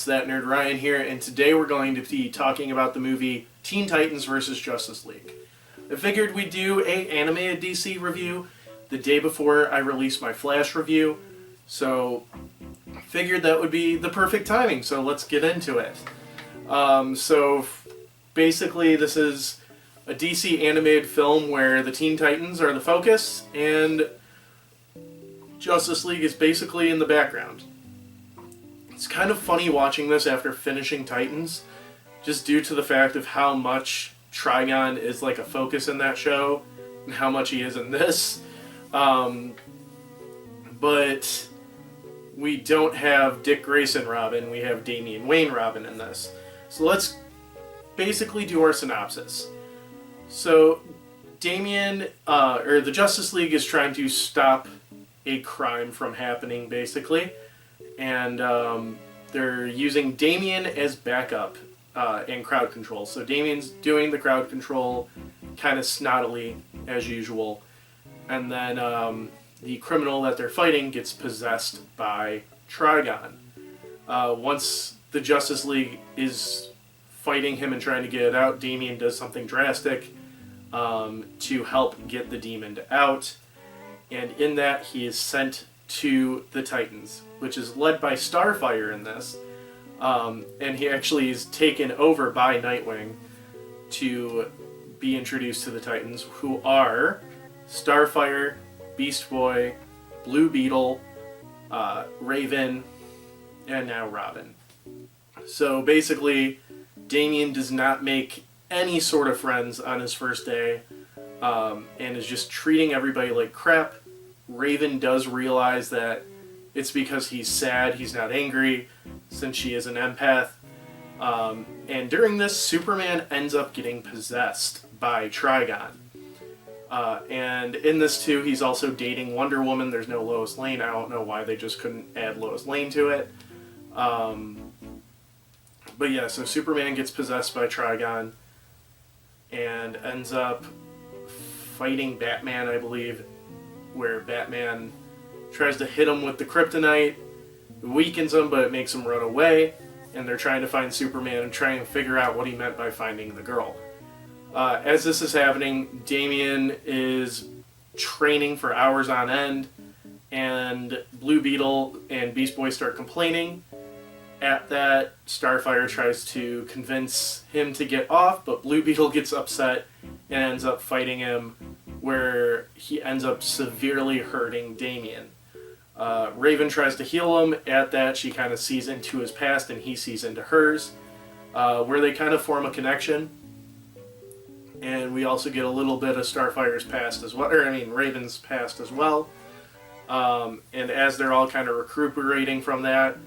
That Nerd Ryan here, and today we're going to be talking about the movie Teen Titans vs. Justice League. I figured we'd do a animated DC review the day before I release my Flash review, so I figured that would be the perfect timing, so let's get into it. Basically this is a DC animated film where the Teen Titans are the focus, and Justice League is basically in the background. It's kind of funny watching this after finishing Titans, just due to the fact of how much Trigon is like a focus in that show, and how much he is in this. But we don't have Dick Grayson Robin, we have Damian Wayne Robin in this. So let's basically do our synopsis. So the Justice League is trying to stop a crime from happening, basically. And they're using Damian as backup and crowd control. So Damian's doing the crowd control kind of snottily, as usual. And then the criminal that they're fighting gets possessed by Trigon. Once the Justice League is fighting him and trying to get it out, Damian does something drastic to help get the demon out. And in that, he is sent to the Titans, which is led by Starfire in this. And he actually is taken over by Nightwing to be introduced to the Titans, who are Starfire, Beast Boy, Blue Beetle, Raven, and now Robin. So basically, Damian does not make any sort of friends on his first day, and is just treating everybody like crap. Raven does realize that it's because he's sad, he's not angry, since she is an empath. And during this, Superman ends up getting possessed by Trigon. And in this too, he's also dating Wonder Woman. There's no Lois Lane. I don't know why they just couldn't add Lois Lane to it. But yeah, so Superman gets possessed by Trigon and ends up fighting Batman, I believe, where Batman tries to hit him with the kryptonite, weakens him, but it makes him run away, and they're trying to find Superman and trying to figure out what he meant by finding the girl. As this is happening, Damian is training for hours on end, and Blue Beetle and Beast Boy start complaining. At that, Starfire tries to convince him to get off, but Blue Beetle gets upset and ends up fighting him, where he ends up severely hurting Damian. Raven tries to heal him. At that, she kind of sees into his past and he sees into hers, where they kind of form a connection. And we also get a little bit of Starfire's past as well, Raven's past as well. And as they're all kind of recuperating from that,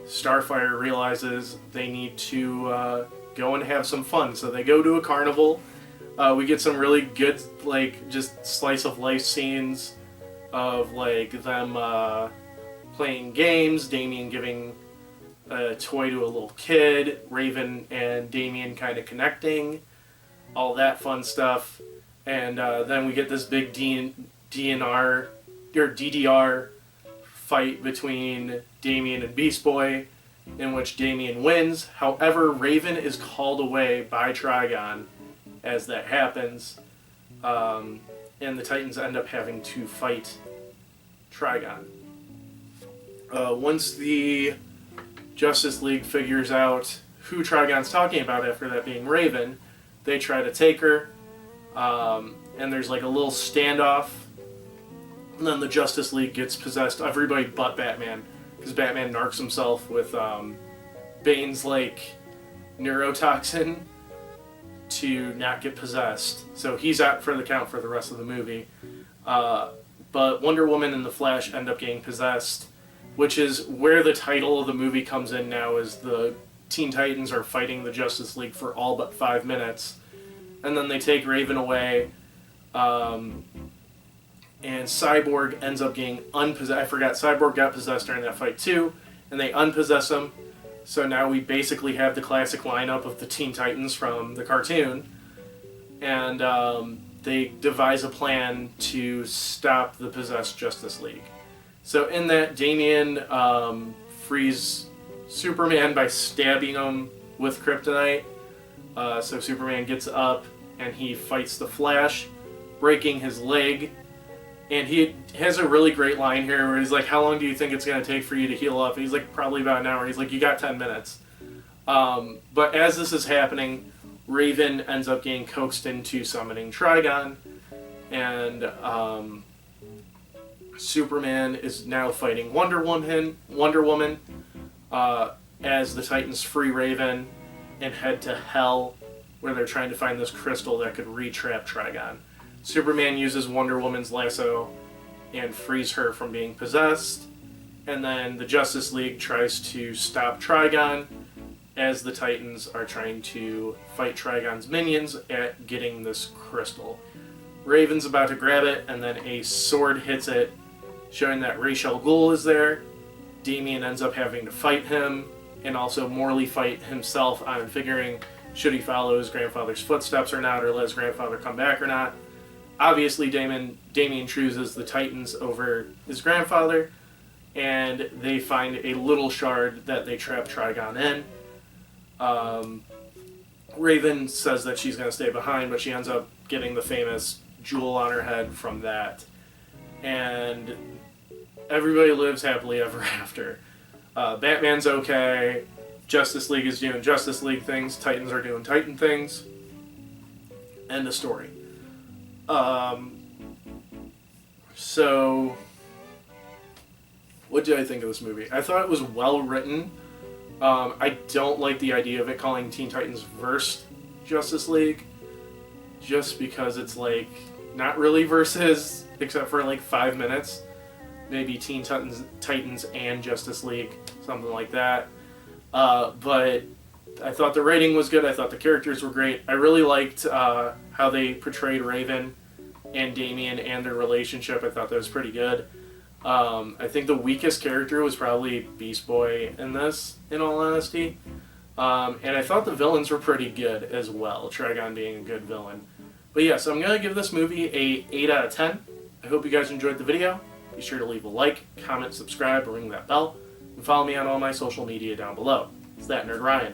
Starfire realizes they need to go and have some fun. So they go to a carnival. We get some really good, just slice of life scenes of, them playing games, Damian giving a toy to a little kid, Raven and Damian kind of connecting, all that fun stuff. And then we get this big DDR fight between Damian and Beast Boy, in which Damian wins. However, Raven is called away by Trigon as that happens, and the Titans end up having to fight Trigon. Once the Justice League figures out who Trigon's talking about, after that being Raven, they try to take her, and there's a little standoff, and then the Justice League gets possessed, everybody but Batman, because Batman narcs himself with Bane's neurotoxin to not get possessed. So he's out for the count for the rest of the movie. But Wonder Woman and the Flash end up getting possessed, which is where the title of the movie comes in now, is the Teen Titans are fighting the Justice League for all but 5 minutes. And then they take Raven away, and Cyborg ends up getting unpossessed. I forgot, Cyborg got possessed during that fight too, and they unpossess him. So now we basically have the classic lineup of the Teen Titans from the cartoon, and they devise a plan to stop the possessed Justice League. So in that, Damian frees Superman by stabbing him with kryptonite. So Superman gets up and he fights the Flash, breaking his leg. And he has a really great line here where he's like, how long do you think it's going to take for you to heal up? And he's like, probably about an hour. He's like, you got 10 minutes. But as this is happening, Raven ends up getting coaxed into summoning Trigon. And Superman is now fighting Wonder Woman as the Titans free Raven and head to Hell, where they're trying to find this crystal that could re-trap Trigon. Superman uses Wonder Woman's lasso and frees her from being possessed, and then the Justice League tries to stop Trigon as the Titans are trying to fight Trigon's minions at getting this crystal. Raven's about to grab it, and then a sword hits it, showing that Ra's al Ghul is there. Damian ends up having to fight him, and also morally fight himself on figuring should he follow his grandfather's footsteps or not, or let his grandfather come back or not. Obviously, Damian chooses the Titans over his grandfather, and they find a little shard that they trap Trigon in. Raven says that she's going to stay behind, but she ends up getting the famous jewel on her head from that. And everybody lives happily ever after. Batman's okay. Justice League is doing Justice League things. Titans are doing Titan things. End of story. So, what did I think of this movie? I thought it was well written. I don't like the idea of it calling Teen Titans vs. Justice League, just because it's like not really versus, except for like 5 minutes. Maybe Teen Titans and Justice League, something like that. But I thought the writing was good. I thought the characters were great. I really liked how they portrayed Raven and Damian and their relationship. I thought that was pretty good. I think the weakest character was probably Beast Boy in this, in all honesty. And I thought the villains were pretty good as well, Trigon being a good villain. But yeah, so I'm going to give this movie a 8 out of 10. I hope you guys enjoyed the video. Be sure to leave a like, comment, subscribe, or ring that bell. And follow me on all my social media down below. It's that Nerd Ryan.